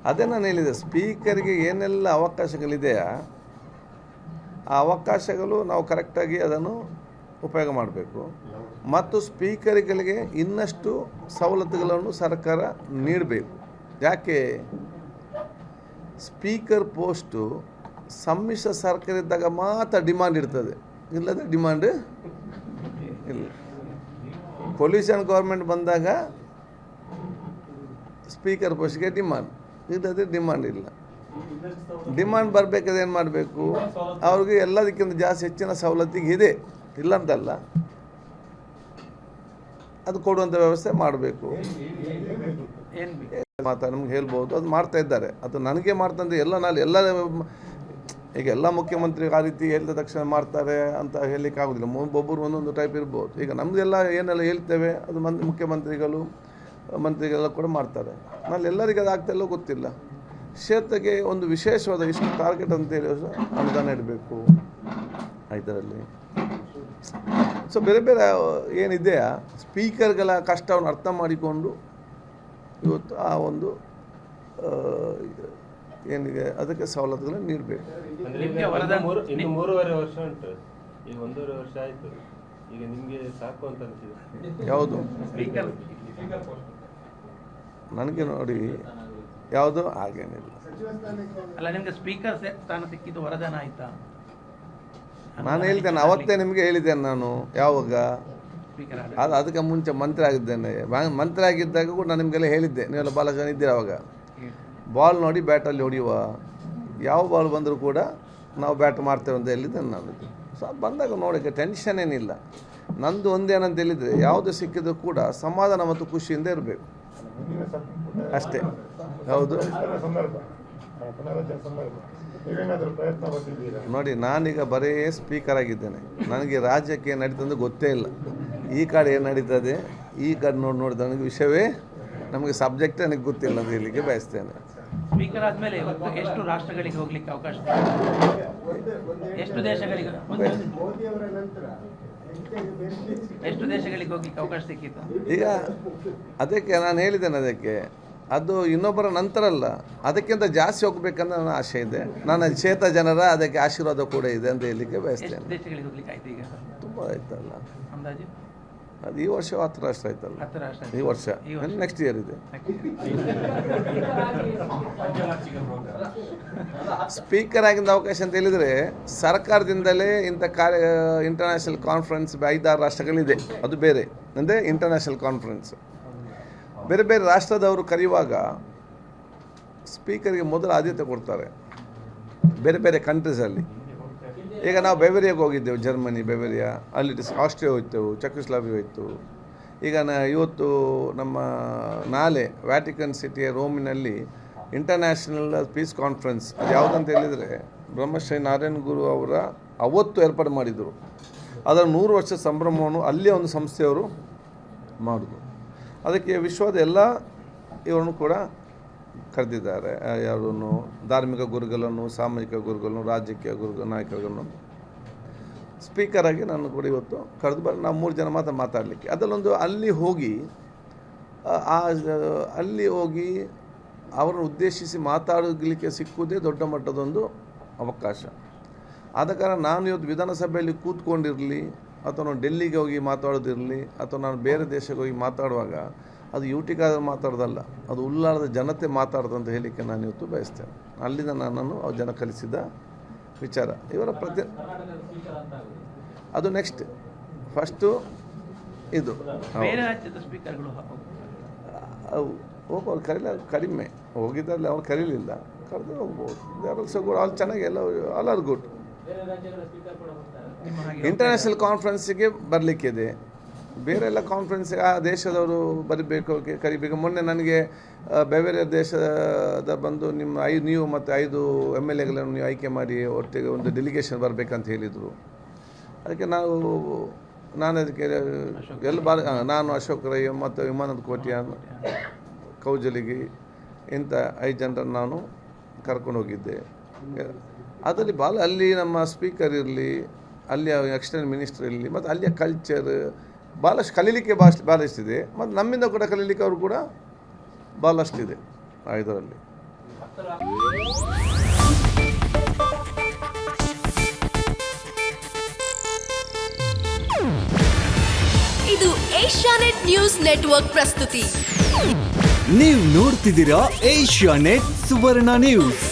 ಅದೇ ನಾನು ಹೇಳಿದೆ, ಸ್ಪೀಕರ್ಗೆ ಏನೆಲ್ಲ ಅವಕಾಶಗಳಿದೆಯಾ ಆ ಅವಕಾಶಗಳು ನಾವು ಕರೆಕ್ಟಾಗಿ ಅದನ್ನು ಉಪಯೋಗ ಮಾಡಬೇಕು. ಮತ್ತು ಸ್ಪೀಕರ್ಗಳಿಗೆ ಇನ್ನಷ್ಟು ಸವಲತ್ತುಗಳನ್ನು ಸರ್ಕಾರ ನೀಡಬೇಕು. ಯಾಕೆ ಸ್ಪೀಕರ್ ಪೋಸ್ಟು ಸಮ್ಮಿಶ್ರ ಸರ್ಕಾರ ಇದ್ದಾಗ ಮಾತ್ರ ಡಿಮಾಂಡ್ ಇರ್ತದೆ, ಇಲ್ಲದೆ ಡಿಮಾಂಡ್ ಇಲ್ಲ. ಕೊಲ್ಯೂಷನ್ ಗೌರ್ಮೆಂಟ್ ಬಂದಾಗ ಸ್ಪೀಕರ್ ಪೋಸ್ಟ್ಗೆ ಡಿಮಾಂಡ್, ಇಲ್ಲದೆ ಡಿಮಾಂಡ್ ಇಲ್ಲ. ಡಿಮಾಂಡ್ ಬರಬೇಕಾದ್ರೆ ಏನು ಮಾಡಬೇಕು, ಅವ್ರಿಗೆ ಎಲ್ಲದಕ್ಕಿಂತ ಜಾಸ್ತಿ ಹೆಚ್ಚಿನ ಸವಲತ್ತಿಗೆ ಇದೆ, ಇಲ್ಲ ಅಂತಲ್ಲ, ಅದು ಕೊಡುವಂಥ ವ್ಯವಸ್ಥೆ ಮಾಡಬೇಕು. ನಮ್ಗೆ ಹೇಳ್ಬೋದು, ಅದು ಮಾಡ್ತಾ ಇದ್ದಾರೆ. ಅದು ನನಗೆ ಮಾಡ್ತಂದ್ರೆ ಈಗ ಎಲ್ಲ ಮುಖ್ಯಮಂತ್ರಿ ಆ ರೀತಿ ಹೇಳಿದ ತಕ್ಷಣ ಮಾಡ್ತಾರೆ ಅಂತ ಹೇಳಲಿಕ್ಕೆ ಆಗೋದಿಲ್ಲ. ಒಬ್ಬರು ಒಂದೊಂದು ಟೈಪ್ ಇರ್ಬೋದು. ಈಗ ನಮಗೆಲ್ಲ ಏನೆಲ್ಲ ಹೇಳ್ತೇವೆ ಅದು ಮುಖ್ಯಮಂತ್ರಿಗಳು ಮಂತ್ರಿಗಳೆಲ್ಲ ಕೂಡ ಮಾಡ್ತಾರೆ. ಎಲ್ಲರಿಗೂ ಅದು ಆಗ್ತಾಯಿಲ್ಲ ಗೊತ್ತಿಲ್ಲ. ಕ್ಷೇತ್ರಕ್ಕೆ ಒಂದು ವಿಶೇಷವಾದ ಇಷ್ಟು ಟಾರ್ಗೆಟ್ ಅಂತೇಳಿ ಅನುದಾನ ಇಡಬೇಕು ಇದರಲ್ಲಿ. ಸೊ ಬೇರೆ ಬೇರೆ ಏನಿದೆಯಾ ಸ್ಪೀಕರ್ಗಳ ಕಷ್ಟವನ್ನು ಅರ್ಥ ಮಾಡಿಕೊಂಡು ಇವತ್ತು ಆ ಒಂದು ಏನಿದೆ ಅದಕ್ಕೆ ಸವಲತ್ತುಗಳನ್ನು ನೀಡಬೇಕು. ಇನ್ನು 3.5 ವರ್ಷ ಉಂಟು, ಈಗ 1.5 ವರ್ಷ ಆಯಿತು. ಈಗ ನಿಮಗೆ ಸಾಕು ಅಂತ ಅನಿಸಿದೆ ಯಾವುದು ನನಗೆ ನೋಡಿ ಯಾವುದು ಹಾಗೇನಿಲ್ಲ. ಅಲ್ಲ, ನಿಮಗೆ ಸ್ಪೀಕರ್ ಸ್ಥಾನ ಸಿಕ್ಕಿದ್ದು ವರದಾನ ಆಯ್ತಾ? ನಾನು ಹೇಳ್ತೇನೆ, ಅವತ್ತೇ ನಿಮಗೆ ಹೇಳಿದ್ದೇನೆ ನಾನು. ಯಾವಾಗ ಅದಕ್ಕೆ ಮುಂಚೆ ಮಂತ್ರಿ ಆಗಿದ್ದೇನೆ. ಮಂತ್ರಿ ಆಗಿದ್ದಾಗ ಕೂಡ ನಾನು ನಿಮಗೆಲ್ಲ ಹೇಳಿದ್ದೆ, ನೀವೆಲ್ಲ ಭಾಳ ಜನ ಇದ್ದೀರ ಅವಾಗ. ಬಾಲ್ ನೋಡಿ ಬ್ಯಾಟಲ್ಲಿ ಹೊಡೆಯುವ, ಯಾವ ಬಾಲ್ ಬಂದರೂ ಕೂಡ ನಾವು ಬ್ಯಾಟ್ ಮಾಡ್ತೇವೆ ಅಂತ ಹೇಳಿದ್ದೇನೆ ನಾನು. ಸೊ ಬಂದಾಗ ನೋಡೋಕ್ಕೆ ಟೆನ್ಷನ್ ಏನಿಲ್ಲ. ನಂದು ಒಂದೇನಂತ ಹೇಳಿದರೆ, ಯಾವುದು ಸಿಕ್ಕಿದ್ರು ಕೂಡ ಸಮಾಧಾನ ಮತ್ತು ಖುಷಿಯಿಂದ ಇರಬೇಕು ಅಷ್ಟೇ. ಹೌದು ನೋಡಿ, ನಾನೀಗ ಬರೀ ಸ್ಪೀಕರ್ ಆಗಿದ್ದೇನೆ. ನನಗೆ ರಾಜ್ಯಕ್ಕೆ ಏನು ನಡೀತದೆ ಗೊತ್ತೇ ಇಲ್ಲ. ಈ ಕಡೆ ಏನು ನಡೀತದೆ, ಈ ಕಡೆ ನೋಡಿದ ನನಗೆ ವಿಷಯವೇ, ನಮಗೆ ಸಬ್ಜೆಕ್ಟ್ ನನಗೆ ಗೊತ್ತಿಲ್ಲ ಅಂತ ಹೇಳಲಿಕ್ಕೆ ಬಯಸ್ತೇನೆ. ಸ್ಪೀಕರ್ ಆದಮೇಲೆ ಎಷ್ಟು ರಾಷ್ಟ್ರಗಳಿಗೆ ಹೋಗ್ಲಿಕ್ಕೆ ಅವಕಾಶ, ಎಷ್ಟು ದೇಶಗಳಿಗೆ ಹೋಗ್ಲಿಕ್ಕೆ ಅವಕಾಶ ಸಿಕ್ಕಿತ್ತು? ಈಗ ಅದಕ್ಕೆ ನಾನು ಹೇಳಿದ್ದೇನೆ, ಅದಕ್ಕೆ ಅದು ಇನ್ನೊಬ್ಬರ ನಂತರ ಅಲ್ಲ, ಅದಕ್ಕಿಂತ ಜಾಸ್ತಿ ಹೋಗ್ಬೇಕಂತ ನನ್ನ ಆಸೆ ಇದೆ. ನನ್ನ ಕ್ಷೇತ್ರ ಜನರ ಅದಕ್ಕೆ ಆಶೀರ್ವಾದ ಕೂಡ ಇದೆ ಅಂತ ಹೇಳಲಿಕ್ಕೆ ಬಯಸ್ತೇನೆ. ದೇಶಗಳಿಗೆ ಹೋಗ್ಲಿಕ್ಕೆ ಆಯ್ತು? ಈಗ ತುಂಬ ಆಯ್ತಲ್ಲ ಅಂದಾಜು ಅದು ಈ ವರ್ಷ 10 ರಾಷ್ಟ್ರ ಆಯ್ತಲ್ಲ. ಈ ವರ್ಷ ನೆಕ್ಸ್ಟ್ ಇಯರ್ ಇದೆ. ಸ್ಪೀಕರ್ ಆಗಿದ್ದ ಅವಕಾಶ ಅಂತ ಹೇಳಿದರೆ, ಸರ್ಕಾರದಿಂದಲೇ ಇಂಥ ಇಂಟರ್ನ್ಯಾಷನಲ್ ಕಾನ್ಫರೆನ್ಸ್ 5-6 ರಾಷ್ಟ್ರಗಳಿದೆ. ಅದು ಬೇರೆ ಅಂದರೆ ಇಂಟರ್ನ್ಯಾಷನಲ್ ಕಾನ್ಫರೆನ್ಸ್. ಬೇರೆ ಬೇರೆ ರಾಷ್ಟ್ರದವರು ಕರೆಯುವಾಗ ಸ್ಪೀಕರ್ಗೆ ಮೊದಲು ಆದ್ಯತೆ ಕೊಡ್ತಾರೆ ಬೇರೆ ಬೇರೆ ಕಂಟ್ರೀಸಲ್ಲಿ. ಈಗ ನಾವು ಬೆವೇರಿಯಾಗೆ ಹೋಗಿದ್ದೆವು, ಜರ್ಮನಿ ಬೆವೇರಿಯಾ, ಅಲ್ಲಿ ಆಸ್ಟ್ರಿಯಾ ಹೋಯ್ತೆವು, ಚೆಕೋಸ್ಲೋವಾಕಿಯಾ ಹೋಯ್ತು. ಈಗ ಇವತ್ತು ನಮ್ಮ ನಾಳೆ ವ್ಯಾಟಿಕನ್ ಸಿಟಿಯ ರೋಮಿನಲ್ಲಿ ಇಂಟರ್ನ್ಯಾಷನಲ್ ಪೀಸ್ ಕಾನ್ಫರೆನ್ಸ್, ಅದು ಯಾವುದಂತ ಹೇಳಿದರೆ ಬ್ರಹ್ಮಶ್ರೀ ನಾರಾಯಣ ಗುರು ಅವರ ಅವತ್ತು ಏರ್ಪಾಡು ಮಾಡಿದರು. ಅದರ 100 ವರ್ಷ ಸಂಭ್ರಮವನ್ನು ಅಲ್ಲಿಯ ಒಂದು ಸಂಸ್ಥೆಯವರು ಮಾಡೋದು. ಅದಕ್ಕೆ ವಿಶ್ವದ ಎಲ್ಲ ಇವರನ್ನು ಕೂಡ ಕರೆದಿದ್ದಾರೆ. ಯಾರನ್ನು ಧಾರ್ಮಿಕ ಗುರುಗಳನ್ನು, ಸಾಮಾಜಿಕ ಗುರುಗಳನ್ನು, ರಾಜಕೀಯ ನಾಯಕರುಗಳನ್ನು ಸ್ಪೀಕರ್ ಆಗಿ ನಾನು ಕೂಡ ಇವತ್ತು ಕರೆದು ಬರ ನಾವು 3 ಜನ ಮಾತ್ರ ಮಾತಾಡಲಿಕ್ಕೆ. ಅದರಲ್ಲೊಂದು ಅಲ್ಲಿ ಹೋಗಿ ಅವರನ್ನು ಉದ್ದೇಶಿಸಿ ಮಾತಾಡಲಿಕ್ಕೆ ಸಿಕ್ಕುವುದೇ ದೊಡ್ಡ ಮಟ್ಟದೊಂದು ಅವಕಾಶ. ಆದ ಕಾರಣ ನಾನು ಇವತ್ತು ವಿಧಾನಸಭೆಯಲ್ಲಿ ಕೂತ್ಕೊಂಡಿರಲಿ, ಅಥವಾ ನಾನು ಡೆಲ್ಲಿಗೆ ಹೋಗಿ ಮಾತಾಡೋದಿರಲಿ, ಅಥವಾ ನಾನು ಬೇರೆ ದೇಶಕ್ಕೆ ಹೋಗಿ ಮಾತಾಡುವಾಗ ಅದು ಯೂಟಿಗಾದ್ರೆ ಮಾತಾಡೋದಲ್ಲ, ಅದು ಉಳ್ಳಾಳದ ಜನತೆ ಮಾತಾಡೋದಂತ ಹೇಳಲಿಕ್ಕೆ ನಾನು ಇವತ್ತು ಬಯಸ್ತೇನೆ. ಅಲ್ಲಿಂದ ನನ್ನನ್ನು ಅವ್ರು ಜನ ಕಲಿಸಿದ ವಿಚಾರ. ಇವರ ಅದು ನೆಕ್ಸ್ಟ್ ಫಸ್ಟು ಇದು ಹೋಗೋರು ಕಡಿಮೆ ಹೋಗಿದ್ದಲ್ಲಿ ಅವ್ರು ಕರೀಲಿಲ್ಲ, ಕರೆದು ಹೋಗ್ಬೋದು. ಅವ್ರು ಚೆನ್ನಾಗಿ ಎಲ್ಲ ಆಲ್ ಆರ್ ಗುಡ್. ಇಂಟರ್ನ್ಯಾಷನಲ್ ಕಾನ್ಫರೆನ್ಸಿಗೆ ಬರಲಿಕ್ಕಿದೆ, ಬೇರೆ ಎಲ್ಲ ಕಾನ್ಫರೆನ್ಸಿಗೆ ಆ ದೇಶದವರು ಬರಬೇಕು, ಕರಿಬೇಕು. ಮೊನ್ನೆ ನನಗೆ ಬೇರೆ ದೇಶದ ಬಂದು ನೀವು ಮತ್ತು 5 MLAಗಳನ್ನು ನೀವು ಆಯ್ಕೆ ಮಾಡಿ ಒಟ್ಟಿಗೆ ಒಂದು ಡೆಲಿಗೇಷನ್ ಬರಬೇಕಂತ ಹೇಳಿದರು. ಅದಕ್ಕೆ ನಾನು ಅದಕ್ಕೆ ನಾನು ಅಶೋಕ್ ರೈ ಮತ್ತು ವಿಮಾನದ ಕೋಟ್ಯಾನ್, ಕೌಜಲಿಗಿ ಇಂಥ 5 ಜನರನ್ನು ನಾನು ಕರ್ಕೊಂಡು ಹೋಗಿದ್ದೆ. ಅದರಲ್ಲಿ ಅಲ್ಲಿ ನಮ್ಮ ಸ್ಪೀಕರ್ ಇರಲಿ, ಅಲ್ಲಿಯ ಎಕ್ಸ್ಟರ್ನಲ್ ಮಿನಿಸ್ಟರ್ ಇರಲಿ, ಮತ್ತು ಅಲ್ಲಿಯ ಕಲ್ಚರ್ ಭಾಳಷ್ಟು ಕಲೀಲಿಕ್ಕೆ ಭಾಳಷ್ಟಿದೆ. ಮತ್ತು ನಮ್ಮಿಂದ ಕೂಡ ಕಲೀಲಿಕ್ಕೆ ಅವರು ಕೂಡ ಭಾಳಷ್ಟಿದೆ ಇದರಲ್ಲಿ. ಇದು ಏಷ್ಯಾನೆಟ್ ನ್ಯೂಸ್ ನೆಟ್ವರ್ಕ್ ಪ್ರಸ್ತುತಿ. ನೀವು ನೋಡ್ತಿದ್ದೀರಾ ಏಷ್ಯಾನೆಟ್ ಸುವರ್ಣ ನ್ಯೂಸ್.